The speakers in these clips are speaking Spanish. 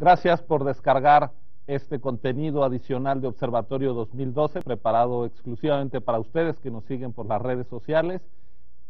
Gracias por descargar este contenido adicional de Observatorio 2012, preparado exclusivamente para ustedes que nos siguen por las redes sociales.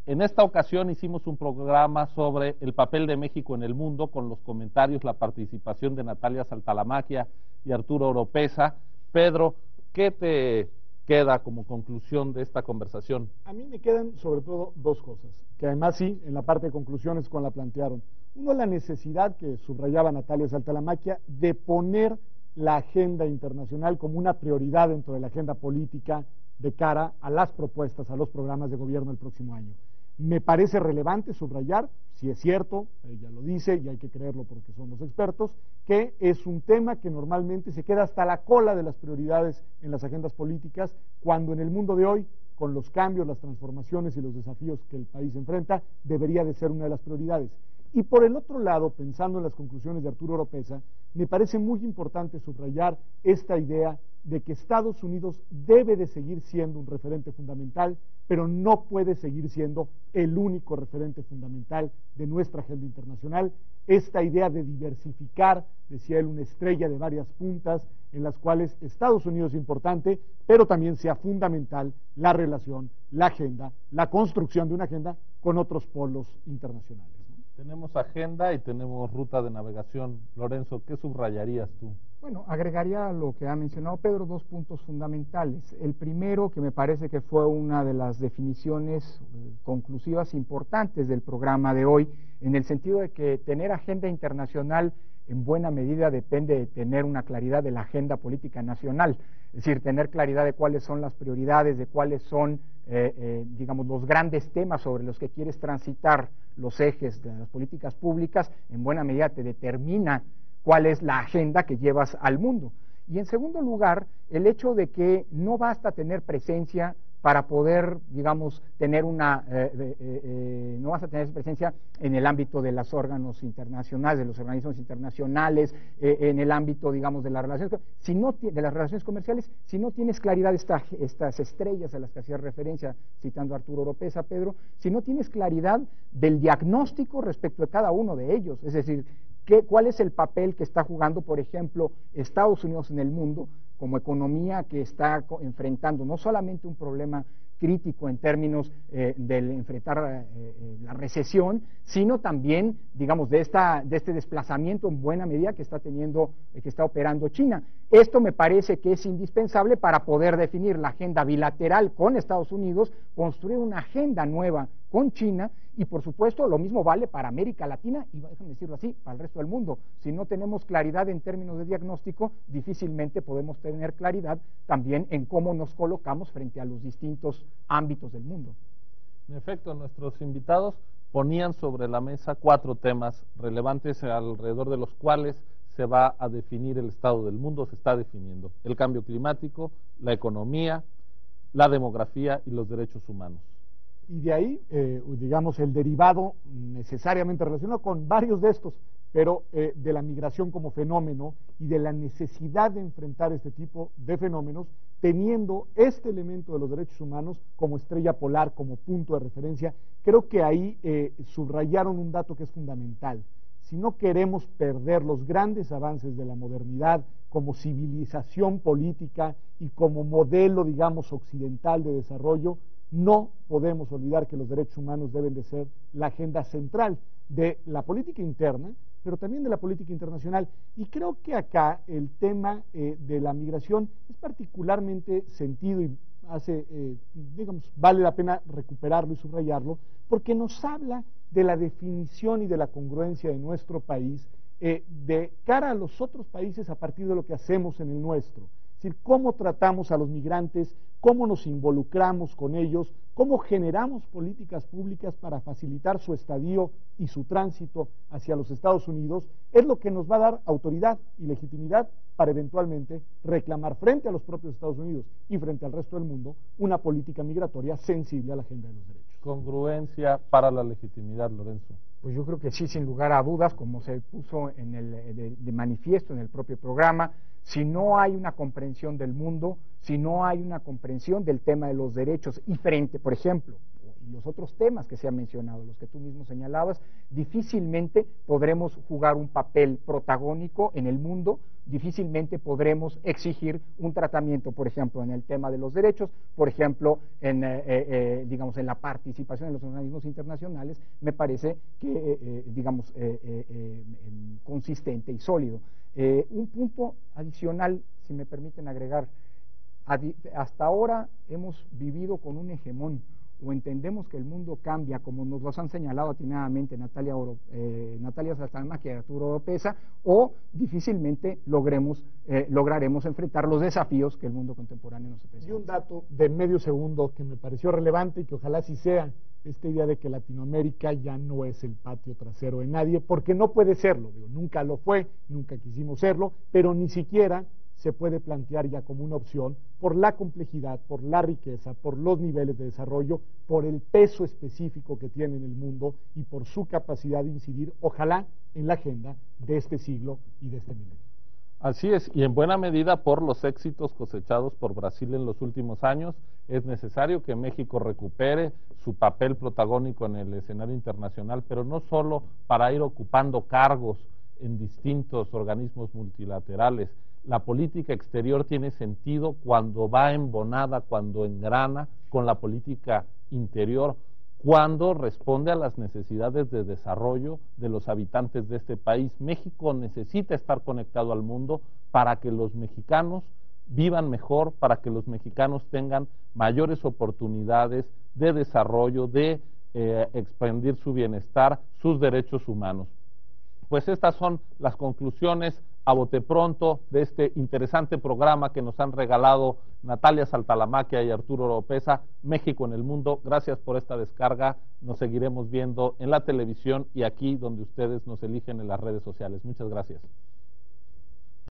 En esta ocasión hicimos un programa sobre el papel de México en el mundo, con los comentarios, la participación de Natalia Saltalamacchia y Arturo Oropeza. Pedro, ¿qué te queda como conclusión de esta conversación? A mí me quedan sobre todo dos cosas, que además sí, en la parte de conclusiones cuando la plantearon. Uno, la necesidad que subrayaba Natalia Saltalamacchia de poner la agenda internacional como una prioridad dentro de la agenda política de cara a las propuestas, a los programas de gobierno el próximo año. Me parece relevante subrayar, si es cierto, ella lo dice y hay que creerlo porque somos expertos, que es un tema que normalmente se queda hasta la cola de las prioridades en las agendas políticas, cuando en el mundo de hoy, con los cambios, las transformaciones y los desafíos que el país enfrenta, debería de ser una de las prioridades. Y por el otro lado, pensando en las conclusiones de Arturo Oropeza, me parece muy importante subrayar esta idea de que Estados Unidos debe de seguir siendo un referente fundamental, pero no puede seguir siendo el único referente fundamental de nuestra agenda internacional. Esta idea de diversificar, decía él, una estrella de varias puntas en las cuales Estados Unidos es importante, pero también sea fundamental la relación, la agenda, la construcción de una agenda con otros polos internacionales. Tenemos agenda y tenemos ruta de navegación. Lorenzo, ¿qué subrayarías tú? Bueno, agregaría a lo que ha mencionado Pedro dos puntos fundamentales. El primero, que me parece que fue una de las definiciones conclusivas importantes del programa de hoy, en el sentido de que tener agenda internacional en buena medida depende de tener una claridad de la agenda política nacional, es decir, tener claridad de cuáles son las prioridades, de cuáles son, digamos, los grandes temas sobre los que quieres transitar los ejes de las políticas públicas, en buena medida te determina cuál es la agenda que llevas al mundo. Y en segundo lugar, el hecho de que no basta tener presencia para poder, digamos, tener una, no vas a tener presencia en el ámbito de los órganos internacionales, de los organismos internacionales, en el ámbito, digamos, de las relaciones, de las relaciones comerciales, si no tienes claridad estas estrellas a las que hacía referencia, citando a Arturo Oropeza, Pedro, si no tienes claridad del diagnóstico respecto de cada uno de ellos, es decir, ¿cuál es el papel que está jugando, por ejemplo, Estados Unidos en el mundo como economía que está enfrentando no solamente un problema crítico en términos del enfrentar la recesión, sino también, digamos, de este desplazamiento en buena medida que está operando China? Esto me parece que es indispensable para poder definir la agenda bilateral con Estados Unidos, construir una agenda nueva con China, y por supuesto lo mismo vale para América Latina y, déjame decirlo así, para el resto del mundo. Si no tenemos claridad en términos de diagnóstico, difícilmente podemos tener claridad también en cómo nos colocamos frente a los distintos ámbitos del mundo. En efecto, nuestros invitados ponían sobre la mesa 4 temas relevantes alrededor de los cuales se va a definir el estado del mundo, se está definiendo: el cambio climático, la economía, la demografía y los derechos humanos. Y de ahí, digamos, el derivado necesariamente relacionado con varios de estos, pero de la migración como fenómeno y de la necesidad de enfrentar este tipo de fenómenos, teniendo este elemento de los derechos humanos como estrella polar, como punto de referencia. Creo que ahí subrayaron un dato que es fundamental. Si no queremos perder los grandes avances de la modernidad como civilización política y como modelo, digamos, occidental de desarrollo, no podemos olvidar que los derechos humanos deben de ser la agenda central de la política interna, pero también de la política internacional. Y creo que acá el tema de la migración es particularmente sentido y digamos, vale la pena recuperarlo y subrayarlo, porque nos habla de la definición y de la congruencia de nuestro país de cara a los otros países a partir de lo que hacemos en el nuestro. Es decir, cómo tratamos a los migrantes, cómo nos involucramos con ellos, cómo generamos políticas públicas para facilitar su estadio y su tránsito hacia los Estados Unidos, es lo que nos va a dar autoridad y legitimidad para eventualmente reclamar frente a los propios Estados Unidos y frente al resto del mundo una política migratoria sensible a la agenda de los derechos. Congruencia para la legitimidad, Lorenzo. Pues yo creo que sí, sin lugar a dudas, como se puso de manifiesto en el propio programa, si no hay una comprensión del mundo, si no hay una comprensión del tema de los derechos y frente, por ejemplo, y los otros temas que se han mencionado, los que tú mismo señalabas, difícilmente podremos jugar un papel protagónico en el mundo, difícilmente podremos exigir un tratamiento, por ejemplo, en el tema de los derechos, por ejemplo, digamos, en la participación en los organismos internacionales, me parece que, digamos, consistente y sólido. Un punto adicional, si me permiten agregar, hasta ahora hemos vivido con un hegemón, o entendemos que el mundo cambia, como nos los han señalado atinadamente Natalia Saltalamacchia y Arturo Oropeza, o difícilmente lograremos enfrentar los desafíos que el mundo contemporáneo nos presenta. Y un dato de medio segundo que me pareció relevante y que ojalá sí sea esta idea de que Latinoamérica ya no es el patio trasero de nadie, porque no puede serlo, digo, nunca lo fue, nunca quisimos serlo, pero ni siquiera se puede plantear ya como una opción por la complejidad, por la riqueza, por los niveles de desarrollo, por el peso específico que tiene en el mundo y por su capacidad de incidir, ojalá, en la agenda de este siglo y de este milenio. Así es, y en buena medida por los éxitos cosechados por Brasil en los últimos años, es necesario que México recupere su papel protagónico en el escenario internacional, pero no solo para ir ocupando cargos en distintos organismos multilaterales. La política exterior tiene sentido cuando va embonada, cuando engrana con la política interior, cuando responde a las necesidades de desarrollo de los habitantes de este país. México necesita estar conectado al mundo para que los mexicanos vivan mejor, para que los mexicanos tengan mayores oportunidades de desarrollo, de expandir su bienestar, sus derechos humanos. Pues estas son las conclusiones a bote pronto de este interesante programa que nos han regalado Natalia Saltalamacchia y Arturo Oropeza, México en el Mundo. Gracias por esta descarga. Nos seguiremos viendo en la televisión y aquí donde ustedes nos eligen en las redes sociales. Muchas gracias.